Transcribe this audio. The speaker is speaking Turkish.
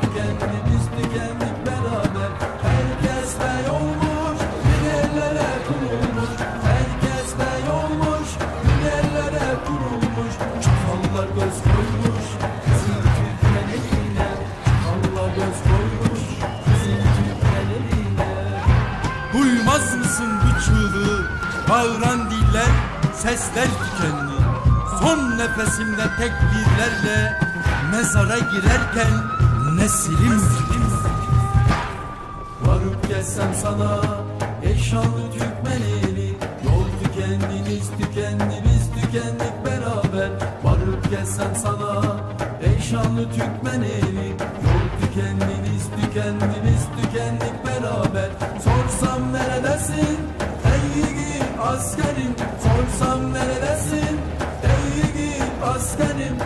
tükendik, biz tükendik beraber. Herkes de olmuş, bir ellere kurulmuş. Herkes de olmuş, bir ellere kurulmuş. Çakallar göz koymuş, bizim Türkmen eline. Çakallar göz koymuş, bizim Türkmen eline. Duymaz mısın bu çığlığı, bağıran diller, sesler tükendi. Son nefesimde tekbirlerle mezara girerken nesilim. Varıp gelsem sana ey şanlı Türkmeneli. Yol tükendiniz tükendi, biz tükendik beraber. Varıp gelsem sana ey şanlı Türkmeneli. Yol tükendiniz tükendi, biz tükendik beraber. Sorsam neredesin ey yiğit askerim? Sorsam neredesin ey yiğit askerim?